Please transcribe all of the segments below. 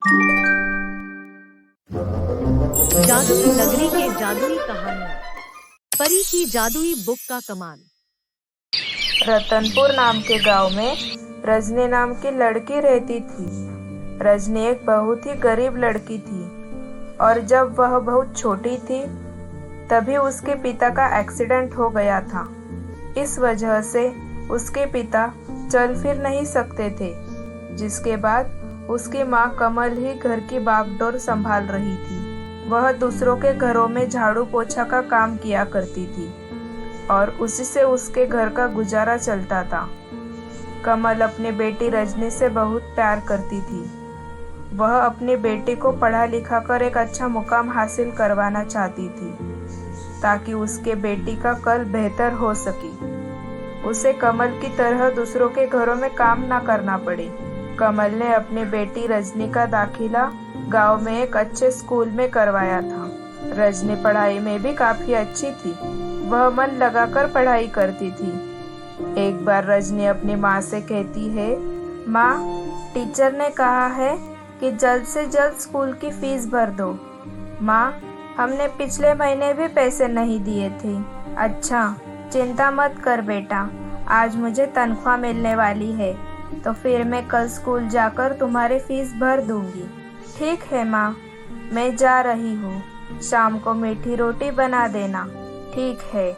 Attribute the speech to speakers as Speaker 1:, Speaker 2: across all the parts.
Speaker 1: जादुई नगरी के जादुई कहानी। परी की जादुई बुक का कमाल।
Speaker 2: रतनपुर नाम के गांव में रजनी नाम की लड़की रहती थी। रजनी एक बहुत ही गरीब लड़की थी और जब वह बहुत छोटी थी तभी उसके पिता का एक्सीडेंट हो गया था। इस वजह से उसके पिता चल फिर नहीं सकते थे, जिसके बाद उसकी माँ कमल ही घर की बागडोर संभाल रही थी। वह दूसरों के घरों में झाड़ू पोछा का काम किया करती थी और उसी से उसके घर का गुजारा चलता था। कमल अपनी बेटी रजनी से बहुत प्यार करती थी। वह अपनी बेटी को पढ़ा लिखा कर एक अच्छा मुकाम हासिल करवाना चाहती थी ताकि उसके बेटी का कल बेहतर हो सके। उसे कमल की तरह दूसरों के घरों में काम ना करना पड़े। कमल ने अपनी बेटी रजनी का दाखिला गांव में एक अच्छे स्कूल में करवाया था। रजनी पढ़ाई में भी काफी अच्छी थी। वह मन लगाकर पढ़ाई करती थी। एक बार रजनी अपनी माँ से कहती है, माँ, टीचर ने कहा है कि जल्द से जल्द स्कूल की फीस भर दो। माँ, हमने पिछले महीने भी पैसे नहीं दिए थे। अच्छा, चिंता मत कर बेटा, आज मुझे तनख्वाह मिलने वाली है तो फिर मैं कल स्कूल जाकर तुम्हारी फीस भर दूंगी। ठीक है माँ, मैं जा रही हूँ। शाम को मीठी रोटी बना देना। ठीक है।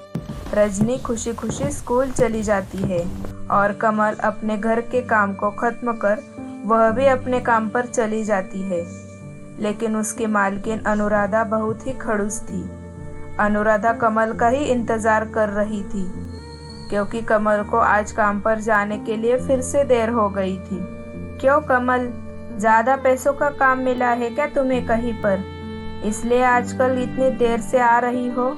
Speaker 2: रजनी खुशी खुशी स्कूल चली जाती है और कमल अपने घर के काम को खत्म कर वह भी अपने काम पर चली जाती है। लेकिन उसकी मालकिन अनुराधा बहुत ही खड़ूस थी। अनुराधा कमल का ही इंतजार कर रही थी क्योंकि कमल को आज काम पर जाने के लिए फिर से देर हो गई थी। क्यों कमल, ज्यादा पैसों का काम मिला है क्या तुम्हें कहीं पर, इसलिए आजकल इतनी देर से आ रही हो?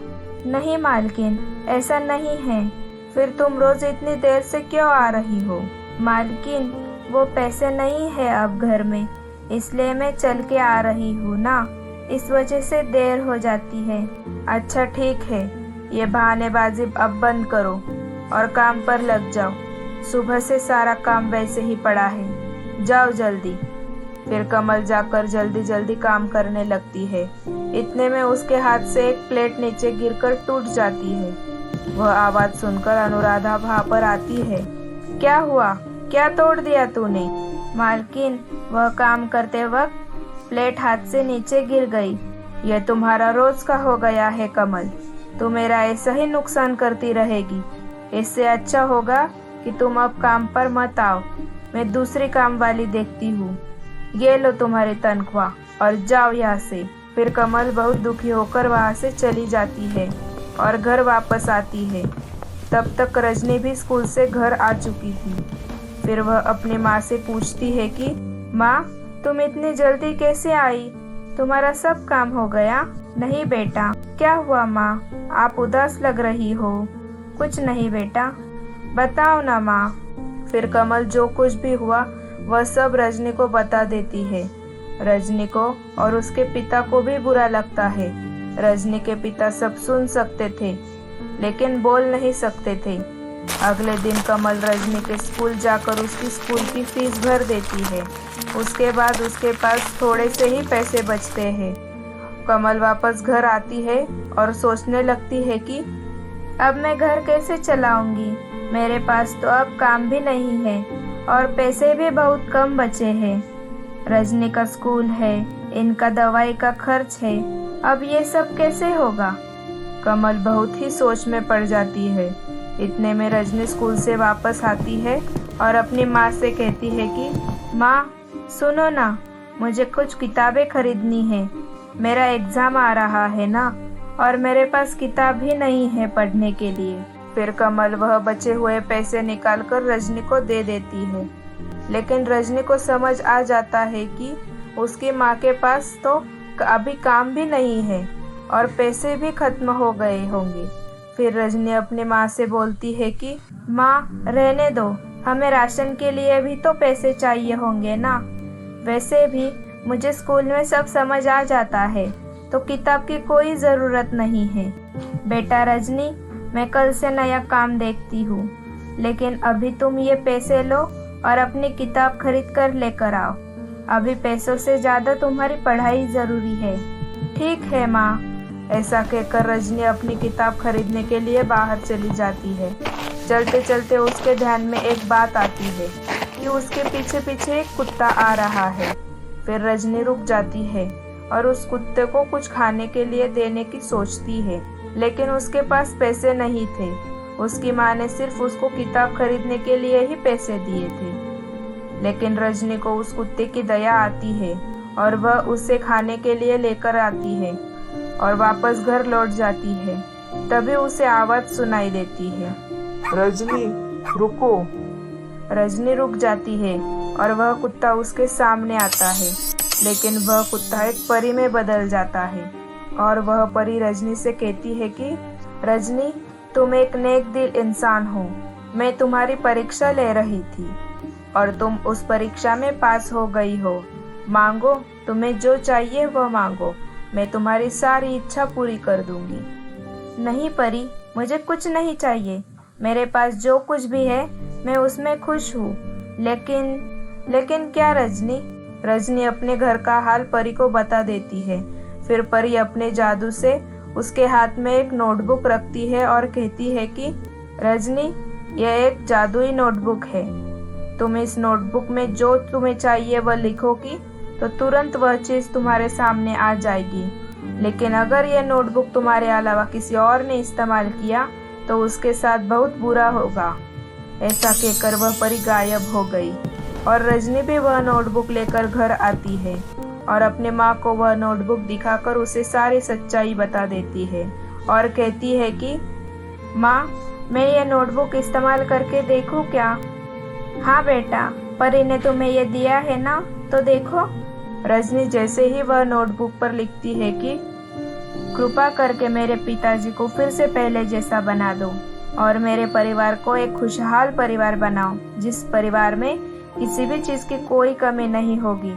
Speaker 2: नहीं मालकिन, ऐसा नहीं है। फिर तुम रोज इतनी देर से क्यों आ रही हो? मालकिन, वो पैसे नहीं है अब घर में, इसलिए मैं चल के आ रही हूँ ना, इस वजह से देर हो जाती है। अच्छा ठीक है, ये बहानेबाजी अब बंद करो और काम पर लग जाओ। सुबह से सारा काम वैसे ही पड़ा है, जाओ जल्दी। फिर कमल जाकर जल्दी जल्दी काम करने लगती है। इतने में उसके हाथ से एक प्लेट नीचे गिरकर टूट जाती है। वह आवाज सुनकर अनुराधा वहां पर आती है। क्या हुआ, क्या तोड़ दिया तूने? मालकिन, वह काम करते वक्त प्लेट हाथ से नीचे गिर गई। यह तुम्हारा रोज का हो गया है कमल, तू मेरा ऐसा ही नुकसान करती रहेगी। इससे अच्छा होगा कि तुम अब काम पर मत आओ, मैं दूसरी काम वाली देखती हूँ। ये लो तुम्हारी तनख्वाह और जाओ यहाँ से। फिर कमल बहुत दुखी होकर वहाँ से चली जाती है और घर वापस आती है। तब तक रजनी भी स्कूल से घर आ चुकी थी। फिर वह अपनी माँ से पूछती है कि माँ, तुम इतनी जल्दी कैसे आई? तुम्हारा सब काम हो गया? नहीं बेटा। क्या हुआ माँ, आप उदास लग रही हो? कुछ नहीं बेटा। बताओ ना माँ। फिर कमल जो कुछ भी हुआ वह सब रजनी को बता देती है। रजनी को और उसके पिता को भी बुरा लगता है। रजनी के पिता सब सुन सकते थे लेकिन बोल नहीं सकते थे। अगले दिन कमल रजनी के स्कूल जाकर उसकी स्कूल की फीस भर देती है। उसके बाद उसके पास थोड़े से ही पैसे बचते हैं। कमल वापस घर आती है और सोचने लगती है कि अब मैं घर कैसे चलाऊंगी? मेरे पास तो अब काम भी नहीं है और पैसे भी बहुत कम बचे हैं। रजनी का स्कूल है, इनका दवाई का खर्च है, अब ये सब कैसे होगा? कमल बहुत ही सोच में पड़ जाती है। इतने में रजनी स्कूल से वापस आती है और अपनी माँ से कहती है कि माँ, सुनो ना, मुझे कुछ किताबें खरीदनी है। मेरा एग्जाम आ रहा है ना और मेरे पास किताब भी नहीं है पढ़ने के लिए। फिर कमल वह बचे हुए पैसे निकालकर रजनी को दे देती है। लेकिन रजनी को समझ आ जाता है कि उसकी माँ के पास तो अभी काम भी नहीं है और पैसे भी खत्म हो गए होंगे। फिर रजनी अपनी माँ से बोलती है कि माँ, रहने दो, हमें राशन के लिए भी तो पैसे चाहिए होंगे ना। वैसे भी मुझे स्कूल में सब समझ आ जाता है तो किताब की कोई ज़रूरत नहीं है। बेटा रजनी, मैं कल से नया काम देखती हूँ, लेकिन अभी तुम ये पैसे लो और अपनी किताब खरीद कर लेकर आओ। अभी पैसों से ज्यादा तुम्हारी पढ़ाई जरूरी है। ठीक है माँ। ऐसा कहकर रजनी अपनी किताब खरीदने के लिए बाहर चली जाती है। चलते चलते उसके ध्यान में एक बात आती है कि उसके पीछे पीछे एक कुत्ता आ रहा है। फिर रजनी रुक जाती है और उस कुत्ते को कुछ खाने के लिए देने की सोचती है, लेकिन उसके पास पैसे नहीं थे। उसकी माँ ने सिर्फ उसको किताब खरीदने के लिए ही पैसे दिए थे। लेकिन रजनी को उस कुत्ते की दया आती है और वह उसे खाने के लिए लेकर आती है और वापस घर लौट जाती है। तभी उसे आवाज सुनाई देती है,
Speaker 3: रजनी रुको।
Speaker 2: रजनी रुक जाती है और वह कुत्ता उसके सामने आता है, लेकिन वह कुत्ता एक परी में बदल जाता है और वह परी रजनी से कहती है कि रजनी, तुम एक नेक दिल इंसान हो। मैं तुम्हारी परीक्षा ले रही थी और तुम उस परीक्षा में पास हो गई हो। मांगो, तुम्हें जो चाहिए वह मांगो, मैं तुम्हारी सारी इच्छा पूरी कर दूंगी। नहीं परी, मुझे कुछ नहीं चाहिए। मेरे पास जो कुछ भी है मैं उसमें खुश हूँ। लेकिन क्या रजनी? रजनी अपने घर का हाल परी को बता देती है। फिर परी अपने जादू से उसके हाथ में एक नोटबुक रखती है और कहती है कि रजनी, यह एक जादुई नोटबुक है। तुम इस नोटबुक में जो तुम्हें चाहिए वह लिखोगी तो तुरंत वह चीज तुम्हारे सामने आ जाएगी। लेकिन अगर यह नोटबुक तुम्हारे अलावा किसी और ने इस्तेमाल किया तो उसके साथ बहुत बुरा होगा। ऐसा कहकर वह परी गायब हो गई और रजनी भी वह नोटबुक लेकर घर आती है और अपने माँ को वह नोटबुक दिखाकर उसे सारी सच्चाई बता देती है और कहती है कि माँ, मैं यह नोटबुक इस्तेमाल करके देखूं क्या? हाँ बेटा, परी ने तुम्हें यह दिया है ना, तो देखो। रजनी जैसे ही वह नोटबुक पर लिखती है कि कृपा करके मेरे पिताजी को फिर से पहले जैसा बना दो और मेरे परिवार को एक खुशहाल परिवार बनाओ, जिस परिवार में किसी भी चीज की कोई कमी नहीं होगी।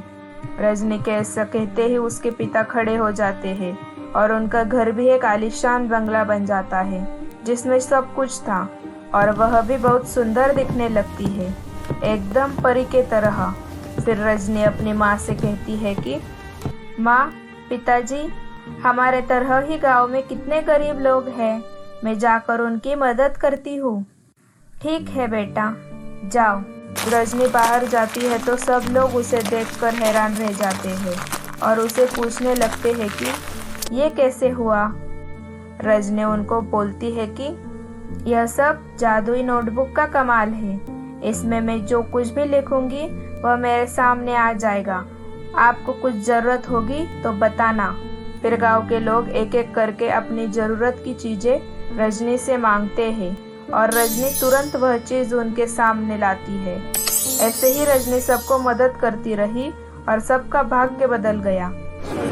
Speaker 2: रजनी के ऐसा कहते ही उसके पिता खड़े हो जाते हैं और उनका घर भी एक आलीशान बंगला बन जाता है जिसमें सब कुछ था और वह भी बहुत सुंदर दिखने लगती है, एकदम परी के तरह। फिर रजनी अपनी माँ से कहती है कि माँ, पिताजी, हमारे तरह ही गांव में कितने गरीब लोग हैं, मैं जाकर उनकी मदद करती हूँ। ठीक है बेटा, जाओ। रजनी बाहर जाती है तो सब लोग उसे देखकर हैरान रह जाते हैं और उसे पूछने लगते हैं कि ये कैसे हुआ। रजनी उनको बोलती है कि यह सब जादुई नोटबुक का कमाल है। इसमें मैं जो कुछ भी लिखूंगी वह मेरे सामने आ जाएगा। आपको कुछ जरूरत होगी तो बताना। फिर गांव के लोग एक एक करके अपनी जरूरत की चीजें रजनी से मांगते हैं और रजनी तुरंत वह चीज उनके सामने लाती है। ऐसे ही रजनी सबको मदद करती रही और सबका भाग्य बदल गया।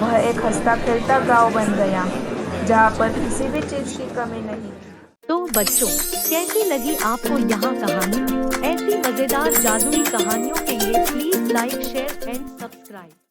Speaker 2: वह एक हंसता खेलता गांव बन गया जहाँ पर किसी भी चीज की कमी नहीं।
Speaker 1: तो बच्चों, कैसी लगी आपको यहाँ कहानी? ऐसी मजेदार जादुई कहानियों के लिए please like, share and subscribe.